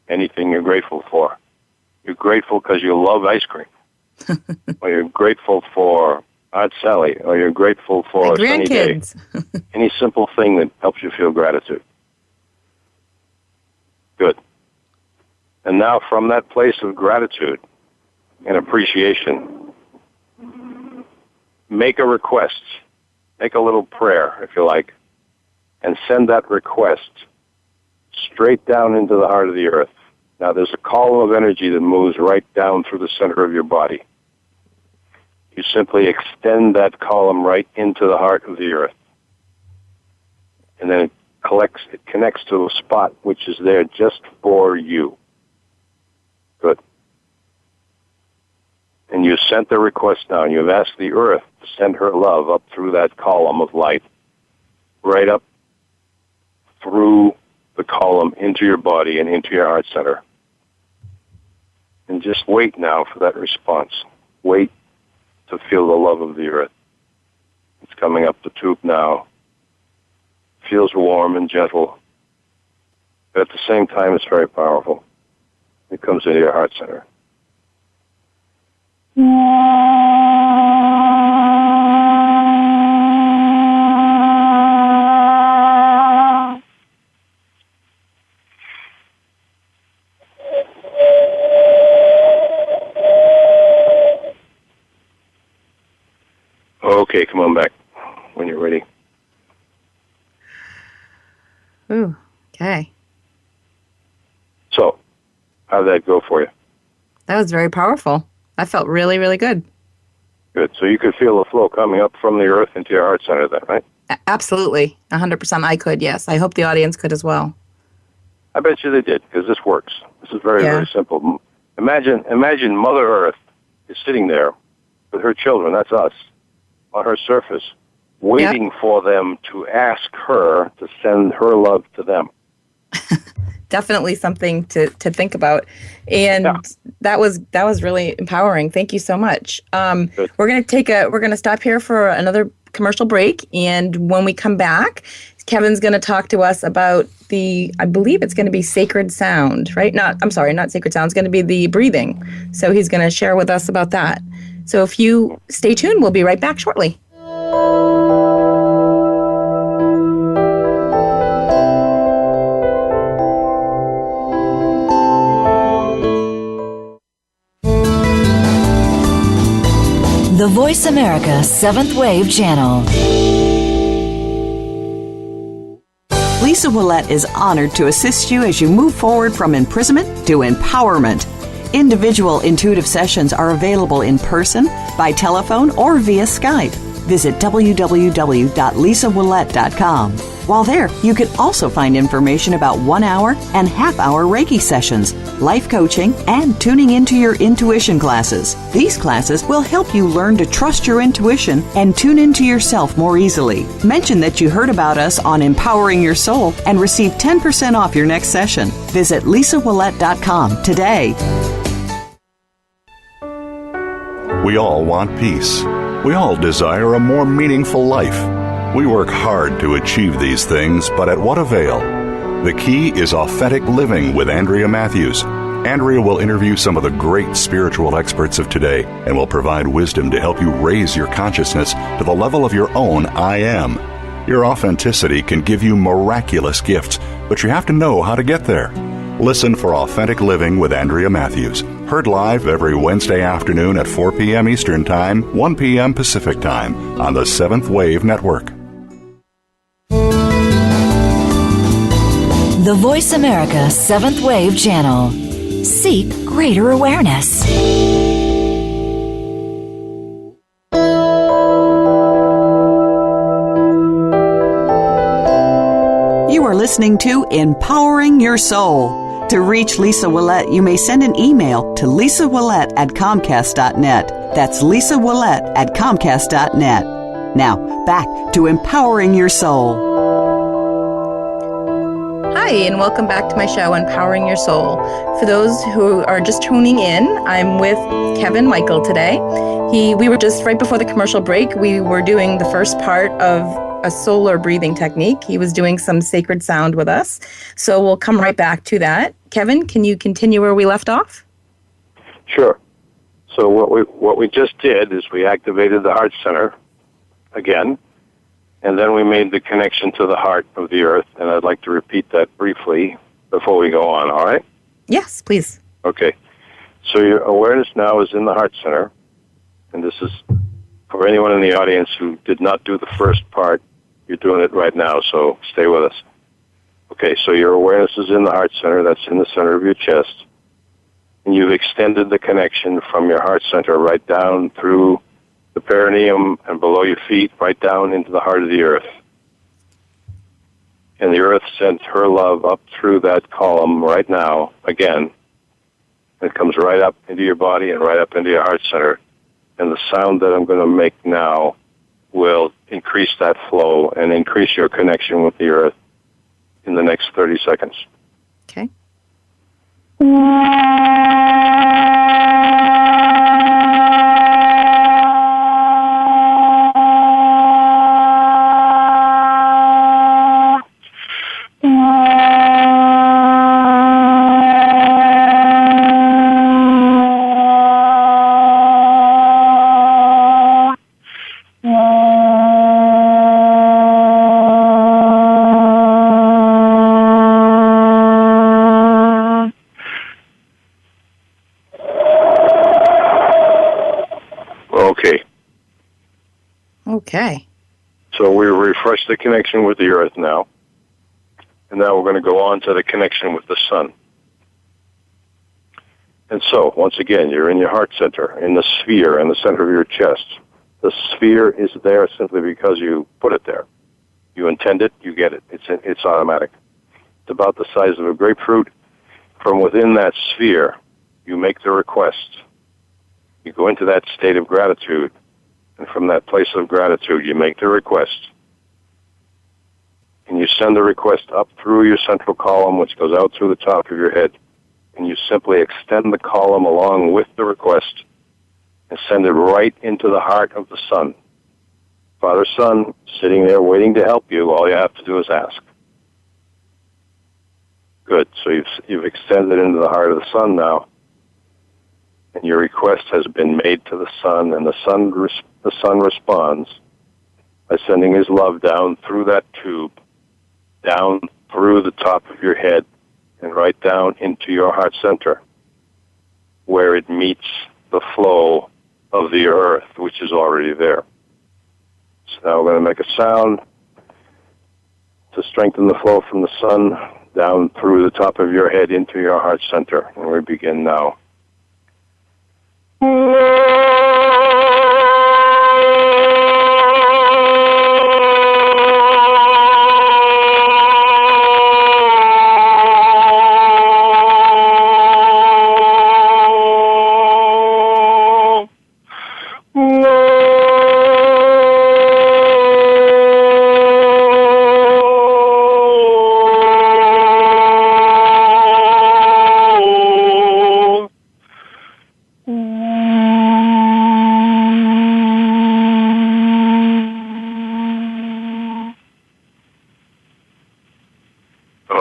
Speaker 3: anything you're grateful for. You're grateful because you love ice cream. Or you're grateful for Aunt Sally, or you're grateful for a sunny day. Any simple thing that helps you feel gratitude. Good. And now from that place of gratitude and appreciation, make a request. Make a little prayer, if you like, and send that request straight down into the heart of the earth. Now, there's a column of energy that moves right down through the center of your body. You simply extend that column right into the heart of the earth. And then it connects to a spot which is there just for you. Good. And you sent the request down. You've asked the earth to send her love up through that column of light, right up through the column into your body and into your heart center. And just wait now for that response. Wait to feel the love of the earth. It's coming up the tube now. Feels warm and gentle. But at the same time, it's very powerful. It comes into your heart center. Okay, come on back when you're ready.
Speaker 2: Ooh, okay.
Speaker 3: So, how did that go for you?
Speaker 2: That was very powerful. I felt really, really good.
Speaker 3: Good. So you could feel the flow coming up from the earth into your heart center then, right?
Speaker 2: Absolutely. 100% I could, yes. I hope the audience could as well.
Speaker 3: I bet you they did, because this works. This is very, very simple. Imagine Mother Earth is sitting there with her children, that's us, on her surface, waiting for them to ask her to send her love to them.
Speaker 2: Definitely something to think about. And that was really empowering. Thank you so much. We're going to stop here for another commercial break. And when we come back, Kevin's going to talk to us about I believe it's going to be sacred sound, right? Not sacred sound. It's going to be the breathing. So he's going to share with us about that. So if you stay tuned, we'll be right back shortly.
Speaker 4: The Voice America 7th Wave Channel.
Speaker 1: Lisa Ouellet is honored to assist you as you move forward from imprisonment to empowerment. Individual intuitive sessions are available in person, by telephone, or via Skype. Visit www.lisaouellet.com. While there, you can also find information about 1 hour and half-hour Reiki sessions, life coaching, and tuning into your intuition classes. These classes will help you learn to trust your intuition and tune into yourself more easily. Mention that you heard about us on Empowering Your Soul and receive 10% off your next session. Visit lisaouellet.com today.
Speaker 5: We all want peace. We all desire a more meaningful life. We work hard to achieve these things, but at what avail? The key is authentic living with Andrea Matthews. Andrea will interview some of the great spiritual experts of today and will provide wisdom to help you raise your consciousness to the level of your own I am. Your authenticity can give you miraculous gifts, but you have to know how to get there. Listen for Authentic Living with Andrea Matthews. Heard live every Wednesday afternoon at 4 p.m. Eastern Time, 1 p.m. Pacific Time on the 7th Wave Network.
Speaker 4: The Voice America 7th Wave Channel. Seek greater awareness.
Speaker 1: You are listening to Empowering Your Soul. To reach Lisa Ouellet, you may send an email to lisaouellet@comcast.net. That's lisaouellet@comcast.net. Now, back to Empowering Your Soul.
Speaker 2: Hi, and welcome back to my show, Empowering Your Soul. For those who are just tuning in, I'm with Kevin Michael today. We were just, right before the commercial break, we were doing the first part of a solar breathing technique. He was doing some sacred sound with us. So we'll come right back to that. Kevin, can you continue where we left off?
Speaker 3: Sure. So what we just did is we activated the heart center again, and then we made the connection to the heart of the earth, and I'd like to repeat that briefly before we go on, all right?
Speaker 2: Yes, please.
Speaker 3: Okay. So your awareness now is in the heart center, and this is for anyone in the audience who did not do the first part. You're doing it right now, so stay with us. Okay, so your awareness is in the heart center. That's in the center of your chest. And you've extended the connection from your heart center right down through the perineum and below your feet, right down into the heart of the earth. And the earth sent her love up through that column right now, again. It comes right up into your body and right up into your heart center. And the sound that I'm going to make now will increase that flow and increase your connection with the earth in the next 30 seconds.
Speaker 2: Okay. Okay.
Speaker 3: So we refresh the connection with the earth now. And now we're going to go on to the connection with the sun. And so, once again, you're in your heart center, in the sphere, in the center of your chest. The sphere is there simply because you put it there. You intend it, you get it. It's automatic. It's about the size of a grapefruit. From within that sphere, you make the request. You go into that state of gratitude, and from that place of gratitude, you make the request. And you send the request up through your central column, which goes out through the top of your head, and you simply extend the column along with the request and send it right into the heart of the sun. Father Sun, sitting there waiting to help you, all you have to do is ask. Good. So you've extended into the heart of the sun now, and your request has been made to the sun, and the sun responds by sending his love down through that tube, down through the top of your head, and right down into your heart center, where it meets the flow of the earth, which is already there. So now we're going to make a sound to strengthen the flow from the sun down through the top of your head into your heart center. And we begin now.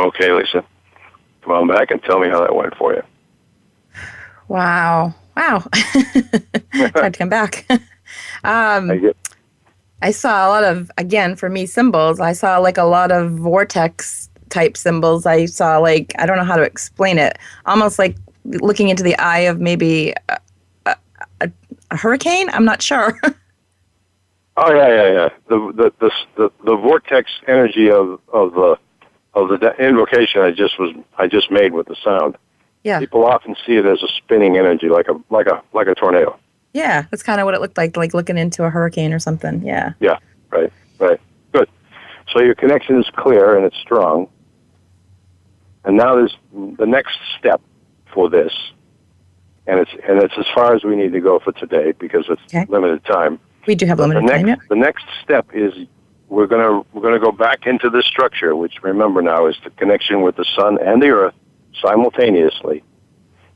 Speaker 3: Okay, Lisa, come on back and tell me how that went for you.
Speaker 2: Wow. Tried to come back. I saw a lot of, again, for me, symbols. I saw like a lot of vortex type symbols. I saw like, I don't know how to explain it, almost like looking into the eye of maybe a hurricane. I'm not sure.
Speaker 3: Oh yeah. The vortex energy of the invocation I just made with the sound.
Speaker 2: Yeah.
Speaker 3: People often see it as a spinning energy, like a tornado.
Speaker 2: Yeah, that's kind of what it looked like looking into a hurricane or something. Yeah.
Speaker 3: Yeah. Right. Good. So your connection is clear and it's strong. And now there's the next step for this, and it's as far as we need to go for today because it's limited time.
Speaker 2: We do have limited time. Yeah.
Speaker 3: The next step is we're gonna go back into this structure, which remember now is the connection with the sun and the earth simultaneously,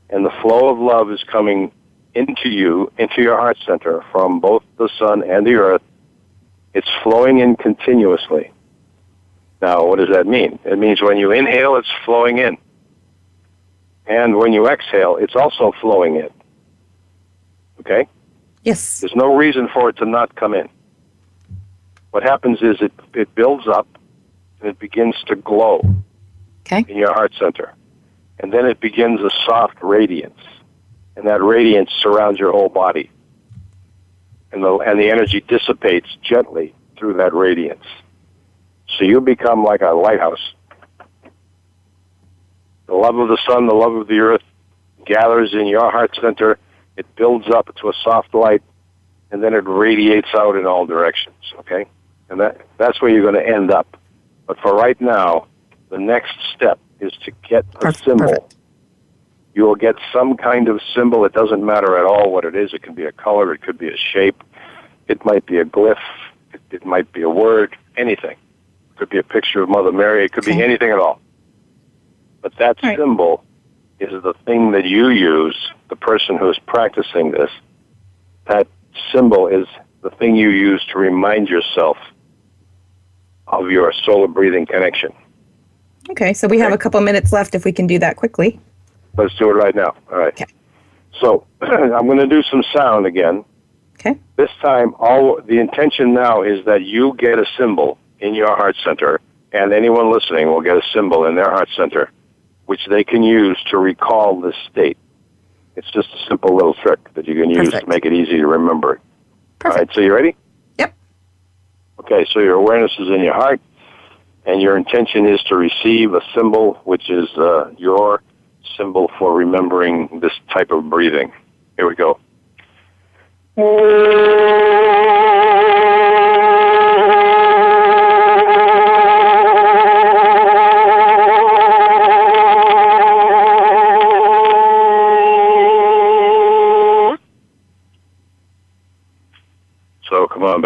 Speaker 3: and the flow of love is coming into your heart center from both the sun and the earth. It's flowing in continuously. Now, what does that mean? It means when you inhale, it's flowing in, and when you exhale, it's also flowing in. Okay?
Speaker 2: Yes.
Speaker 3: There's no reason for it to not come in. What happens is it builds up and it begins to glow in your heart center. And then it begins a soft radiance. And that radiance surrounds your whole body. And the energy dissipates gently through that radiance. So you become like a lighthouse. The love of the sun, the love of the earth gathers in your heart center. It builds up to a soft light, and then it radiates out in all directions, okay? And that's where you're going to end up. But for right now, the next step is to get a symbol. Perfect. You will get some kind of symbol. It doesn't matter at all what it is. It could be a color. It could be a shape. It might be a glyph. It might be a word, anything. It could be a picture of Mother Mary. It could be anything at all. But that symbol is the thing that you use, the person who is practicing this. That symbol is the thing you use to remind yourself of your solar breathing connection.
Speaker 2: Okay, so we have a couple minutes left if we can do that quickly.
Speaker 3: Let's do it right now. All right. Okay. So I'm going to do some sound again.
Speaker 2: Okay.
Speaker 3: This time, the intention now is that you get a symbol in your heart center, and anyone listening will get a symbol in their heart center, which they can use to recall this state. It's just a simple little trick that you can use to make it easy to remember. Perfect. All right, so you ready?
Speaker 2: Yep.
Speaker 3: Okay, so your awareness is in your heart, and your intention is to receive a symbol, which is your symbol for remembering this type of breathing. Here we go.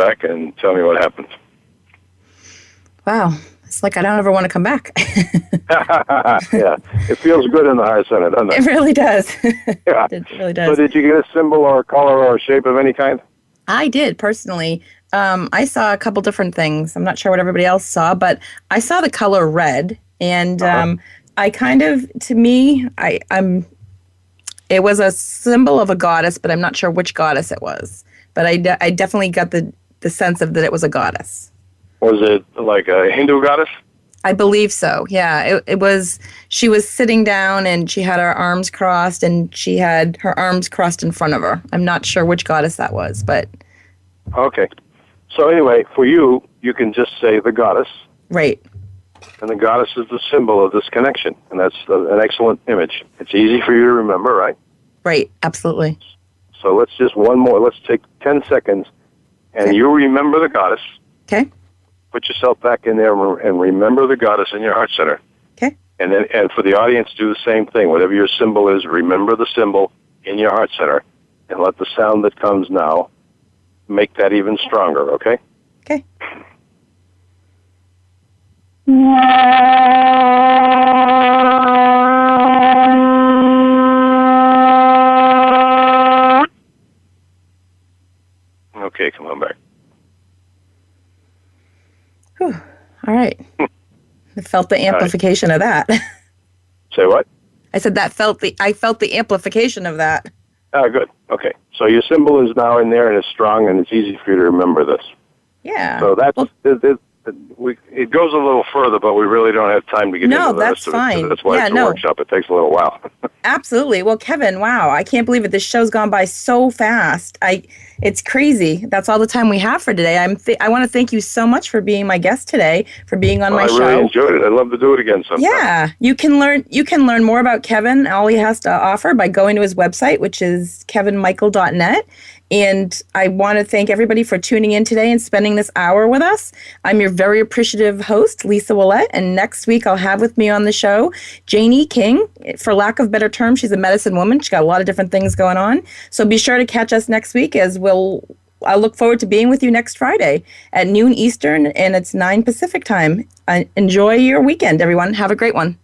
Speaker 3: back and tell me what happened.
Speaker 2: Wow. It's like I don't ever want to come back.
Speaker 3: Yeah, it feels good in the heart center, doesn't it?
Speaker 2: It really does.
Speaker 3: Yeah.
Speaker 2: It really does.
Speaker 3: So did you get a symbol or a color or a shape of any kind?
Speaker 2: I did, personally. I saw a couple different things. I'm not sure what everybody else saw, but I saw the color red. And I kind of, to me, it was a symbol of a goddess, but I'm not sure which goddess it was. But I definitely got the sense of that it was a goddess.
Speaker 3: Was it like a Hindu goddess?
Speaker 2: I believe so. Yeah, it was. She was sitting down and she had her arms crossed, and she had her arms crossed in front of her. I'm not sure which goddess that was, but
Speaker 3: okay. So anyway, for you, you can just say the goddess.
Speaker 2: Right.
Speaker 3: And the goddess is the symbol of this connection, and that's an excellent image. It's easy for you to remember, right?
Speaker 2: Right. Absolutely.
Speaker 3: So let's just one more. Let's take 10 seconds, and
Speaker 2: Okay.
Speaker 3: you remember the goddess.
Speaker 2: Okay.
Speaker 3: Put yourself back in there and remember the goddess in your heart center.
Speaker 2: Okay.
Speaker 3: And for the audience, do the same thing. Whatever your symbol is, remember the symbol in your heart center, and let the sound that comes now make that even stronger, okay?
Speaker 2: Okay.
Speaker 3: Okay, come on back.
Speaker 2: Whew. All right. I felt the amplification of that.
Speaker 3: Say what?
Speaker 2: I said I felt the amplification of that.
Speaker 3: Ah, good. Okay. So your symbol is now in there and it's strong and it's easy for you to remember this.
Speaker 2: Yeah.
Speaker 3: So that's it goes a little further, but we really don't have time to get into the rest of it.
Speaker 2: Fine.
Speaker 3: That's why it's a workshop. It takes a little while.
Speaker 2: Absolutely. Well, Kevin, wow, I can't believe it. This show's gone by so fast. It's crazy. That's all the time we have for today. I want to thank you so much for being my guest today, for being on my show.
Speaker 3: I really enjoyed it. I'd love to do it again sometime.
Speaker 2: Yeah, you can learn more about Kevin, all he has to offer, by going to his website, which is kevinmichael.net. And I want to thank everybody for tuning in today and spending this hour with us. I'm your very appreciative host, Lisa Ouellet, and next week I'll have with me on the show Janie King. For lack of better term, she's a medicine woman. She's got a lot of different things going on. So be sure to catch us next week, as I look forward to being with you next Friday at noon Eastern, and it's 9 Pacific time. Enjoy your weekend, everyone. Have a great one.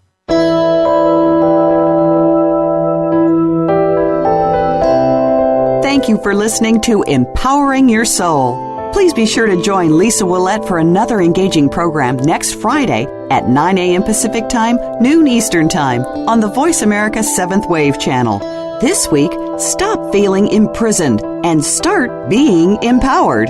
Speaker 1: Thank you for listening to Empowering Your Soul. Please be sure to join Lisa Ouellet for another engaging program next Friday at 9 a.m. Pacific Time, noon Eastern Time on the Voice America 7th Wave channel. This week, stop feeling imprisoned and start being empowered.